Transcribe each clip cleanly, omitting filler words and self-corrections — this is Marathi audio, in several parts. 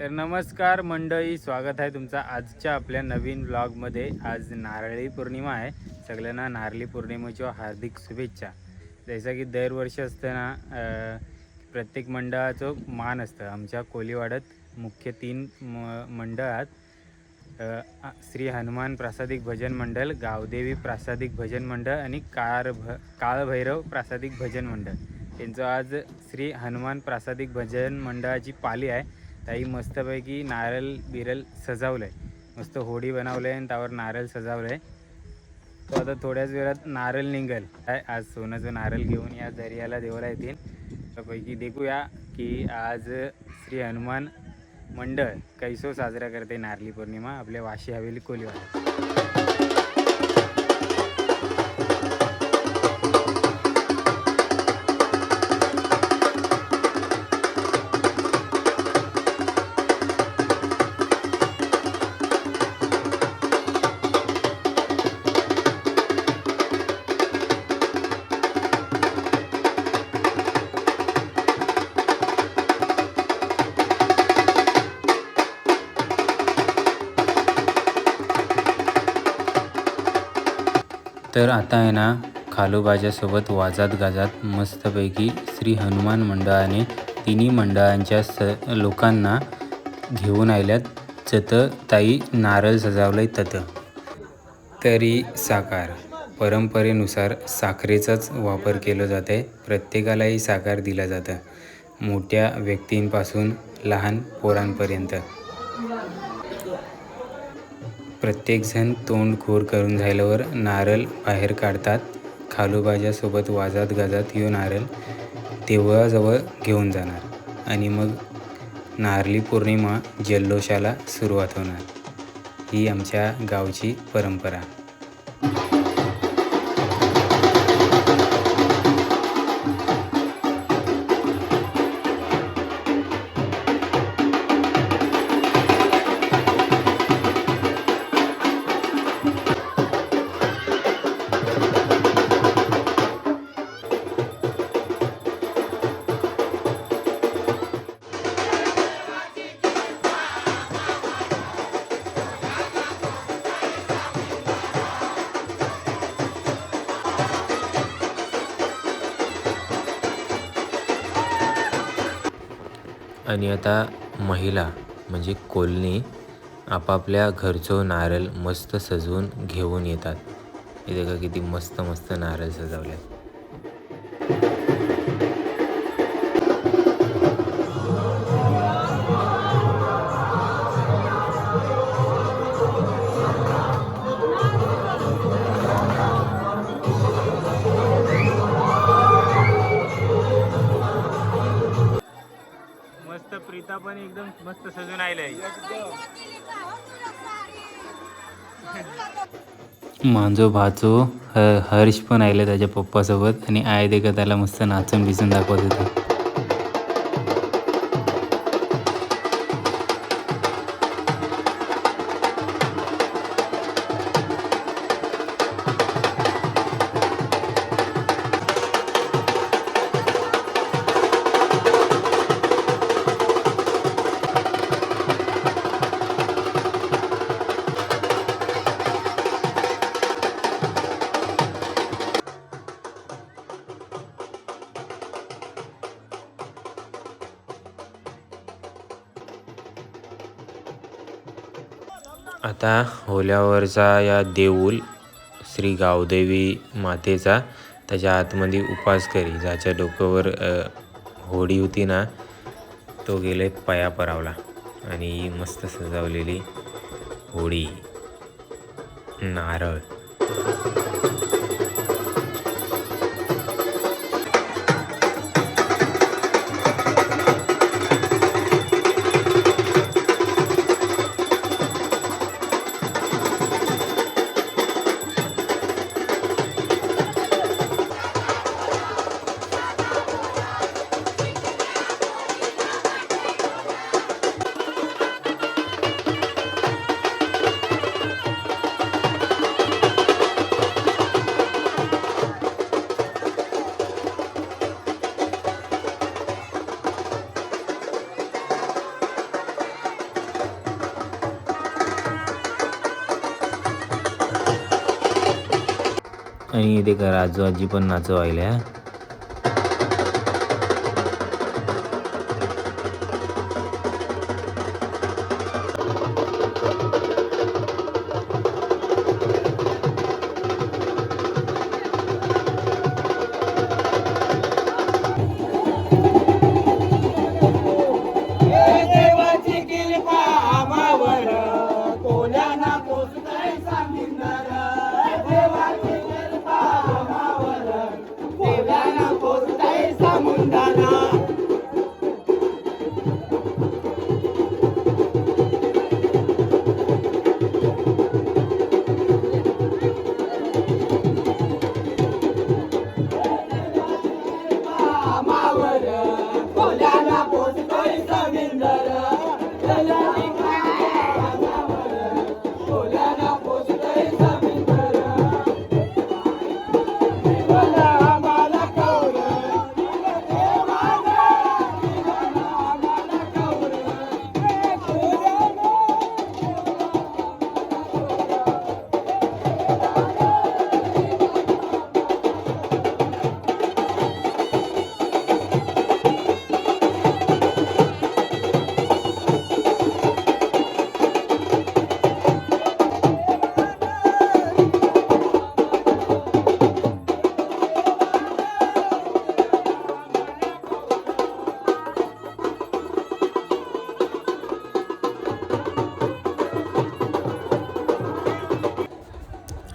तर नमस्कार मंडळी, स्वागत आहे तुमचा आजच्या आपल्या नवीन व्लॉगमध्ये। आज नारळी पौर्णिमा आहे। सगळ्यांना नारळी पौर्णिमेच्या हार्दिक शुभेच्छा। जैसा की दरवर्षी असतं ना, प्रत्येक मंडळाचं मान असतं। आमच्या कोलीवाड्यात मुख्य 3 मंडळात श्री हनुमान प्रासादिक भजन मंडळ, गावदेवी प्रासादिक भजन मंडळ आणि काळभैरव प्रासादिक भजन मंडळ यांचं आज श्री हनुमान प्रासादिक भजन मंडळाची पाली आहे। ताई मस्तपैकी नारळ बिरल सजावलंय, मस्त होडी बनवलंय आणि त्यावर नारळ सजावलंय। तो आता थोड्याच वेळात नारळ निघेल। आज सोन्याचं नारळ घेऊन या दर्याला देवाला येतील। त्यापैकी देखूया की आज श्री हनुमान मंडळ कैसो साजरा करते नारळी पौर्णिमा आपल्या वाशी हवेली कोलीवाडा। तर आता आहे ना, खालोबाजासोबत वाजत गाजत मस्तपैकी श्री हनुमान मंडळाने तिन्ही मंडळांच्या लोकांना घेऊन आल्यात। जत ताई नारळ सजावलंय तत तरी साकार परंपरेनुसार साखरेचाच वापर केला जात आहे। प्रत्येकालाही साकार दिला जातं, मोठ्या व्यक्तींपासून लहान पोरांपर्यंत। प्रत्येकजण तोंड खोर करून झाल्यावर नारळ बाहेर काढतात। खालोबाजासोबत वाजत गाजत यो नारळ देवळाजवळ घेऊन जाणार आणि मग नारळी पौर्णिमा जल्लोषाला सुरुवात होणार। ही आमच्या गावची परंपरा। आणि आता महिला म्हणजे कोल्ही आपापल्या घरचो नारळ मस्त सजवून घेऊन येतात। इथे का किती मस्त मस्त नारळ सजवले। मस्त प्रीता पण एकदम मस्त सजून आलेय। माझो भाचो हर्ष पण आले त्याच्या पप्पासोबत आणि आय देखत त्याला मस्त नाचून बिचून दाखवत होते। आता होल्यावरचा या देऊळ श्री गावदेवी मातेचा त्याच्या आतमध्ये उपास करी, ज्याच्या डोक्यावर होडी होती ना, तो गेले पाया परावला आणि मस्त सजवलेली होडी नारळ। आणि इथे का राजू आजी पण नाचवायला.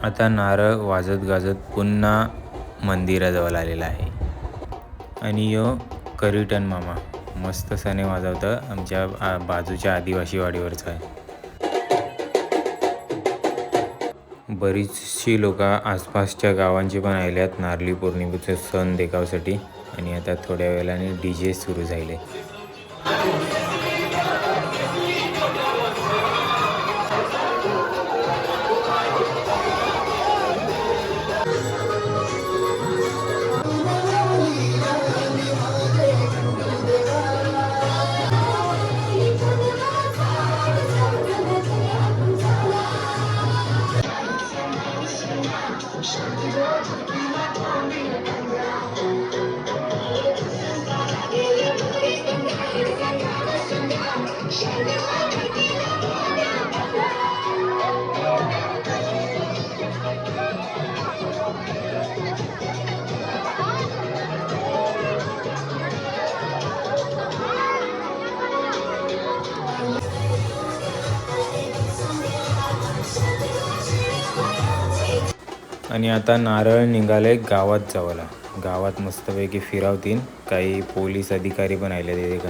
आता नारळ वाजत गाजत पुन्हा मंदिराजवळ आलेला आहे. आणि यो करीटन मामा मस्त सणे वाजवतं. आमच्या बाजूच्या आदिवासी वाडीवरचा आहे. बरीचशी लोक आसपासच्या गावांची पण आल्यात नारळी पौर्णिमेचा सण देखावसाठी. आणि आता थोड्या वेळाने DJ सुरू झाले. आणि आता नारळ निघाले गावात जावाला. गावात मस्तपैकी फिरावतील. काही पोलीस अधिकारी पण आले तिथे का.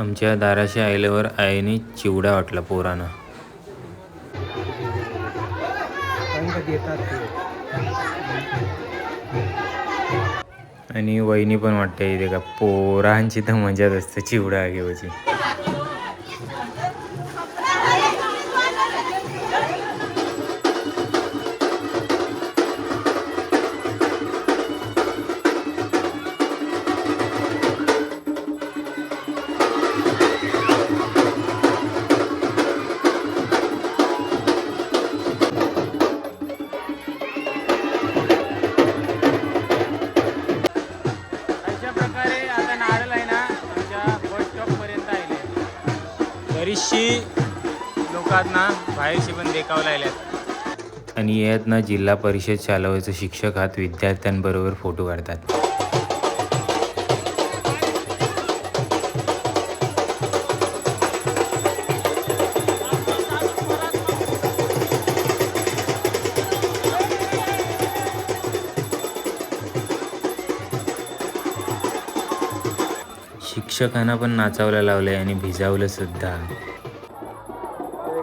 आमच्या दाराशी आल्यावर आईने चिवडा वाटला पोरांना. आणि वहिनी पण वाटते इथे का. पोरांची तर मजाच असते चिवडा घेऊची. बरीचशी लोकांना बाहेरशी पण देखावला आल्यात. आणि यात ना जिल्हा परिषद शाळेचे शिक्षक हात विद्यार्थ्यांबरोबर फोटो काढतात. शिक्षकांना पण नाचावलं लावलंय आणि भिजावलं सुद्धा.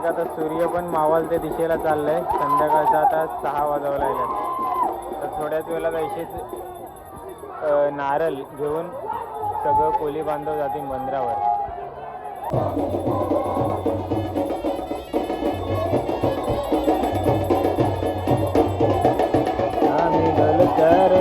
आता सूर्य पण मावळत्या दिशेला चाललाय. संध्याकाळचा आता 6 वाजावं लागल्यात. तर थोड्याच वेळेला असेच नारळ घेऊन सगळं कोली बांधव जातील बंदरावर. कर.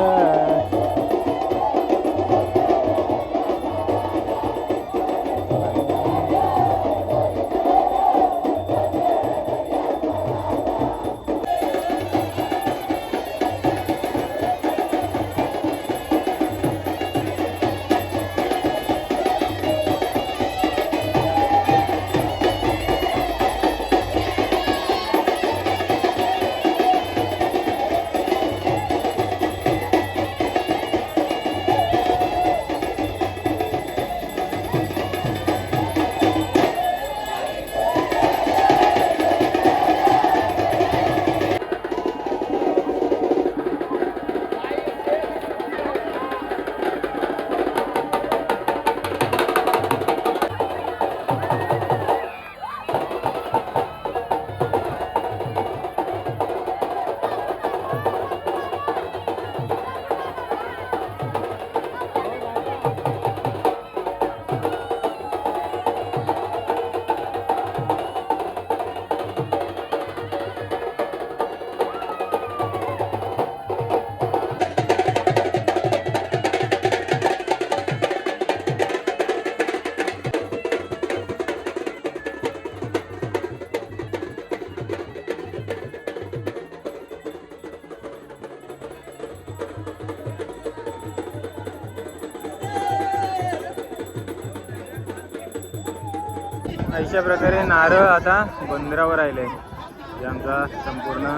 अशा प्रकारे नारळ आता बंदरावर राहिले. हे आमचा संपूर्ण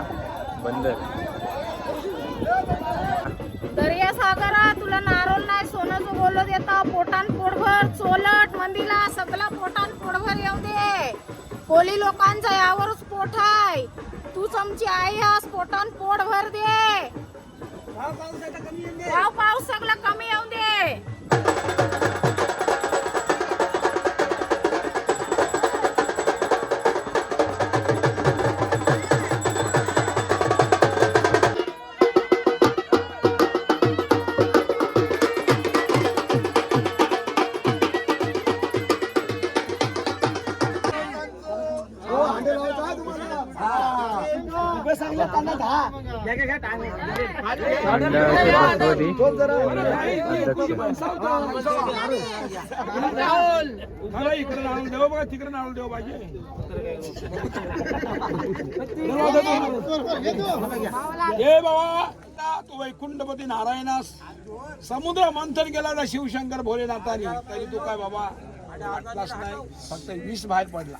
बंदर. दर्या सागरा तुला नारोल नाही सोनं बोललो देता पोटान पोटभर चोलट मंदिला सगळा पोटान पोटभर येऊ दे. कोली लोकांचा यावरच पोट आहे. तूच आमची आई आस पोटान पोट भर दे. पाऊस सगळं कमी येऊ दे. तू वैकुंठपती नारायणास समुद्र मंथन केला ना शिवशंकर भोलेनाथानी, तरी तू काय बाबा आटलाच नाही, फक्त 20 बाहेर पडला.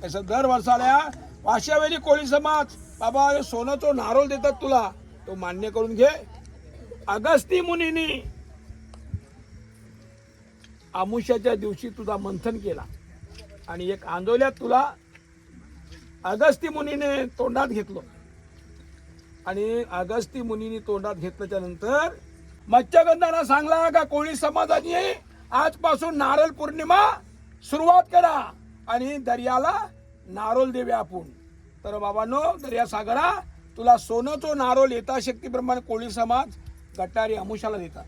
तसं दर वर्षाला वाशावेली कोळी समाज बाबा सोनं तो नारोल देतात तुला, तो मान्य करून घे. अगस्ती मुनीनी आमुष्याच्या दिवशी तुझा मंथन केला आणि एक आंदोल्यात तुला अगस्ती मुनीने तोंडात घेतलं. आणि अगस्ती मुनीने तोंडात घेतल्याच्या नंतर मत्स्यगंधाला सांगला का कोळी समाजाने आजपासून नारळ पौर्णिमा सुरुवात करा आणि दर्याला नारोल देऊया आपण. तर बाबांनो, दर्या सागरा तुला सोनंचो नारोल यथाशक्तीप्रमाणे कोळी समाज गटारी आमुषाला देतात.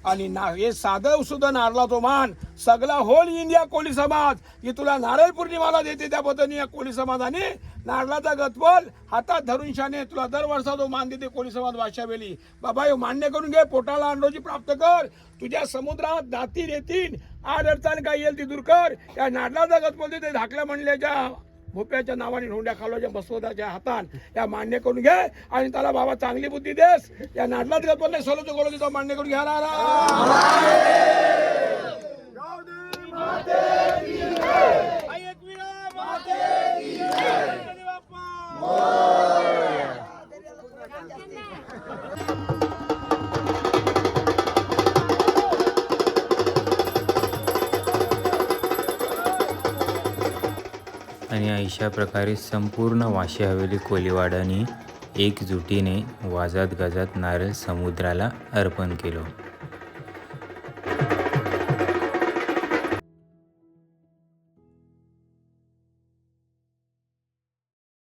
आणि हे साधव सुद्धा नारळाचो मान सगळा होल इंडिया कोळी समाज ही तुला नारळ पौर्णिमाला देते. त्या पद्धतीने या कोळी समाजाने नारळाचा गतवल हातात धरून शाने तुला दर वर्षा तो मान देते कोळी समाज वाशावेली. बाबा हे मान्य करून घे, पोटाला अंडोजी प्राप्त कर. तुझ्या समुद्रात दाती येतील, आड अडचण काय येईल ती दूर कर. या नारळाचा गतवल देते धाकल्या म्हणल्याच्या भोप्याच्या नावाने ढोंड्या खालवाच्या बसवताच्या हातान या मान्य करून घे. आणि त्याला बाबा चांगली बुद्धी देस. या नाटलात गप्पा नाही सोलो गोळो देतो मान्य करून घ्या. आणि अशा प्रकारे संपूर्ण वाशी हवेली कोलीवाडानी एकजुटीने वाजत गाजत नारळ समुद्राला अर्पण केलं.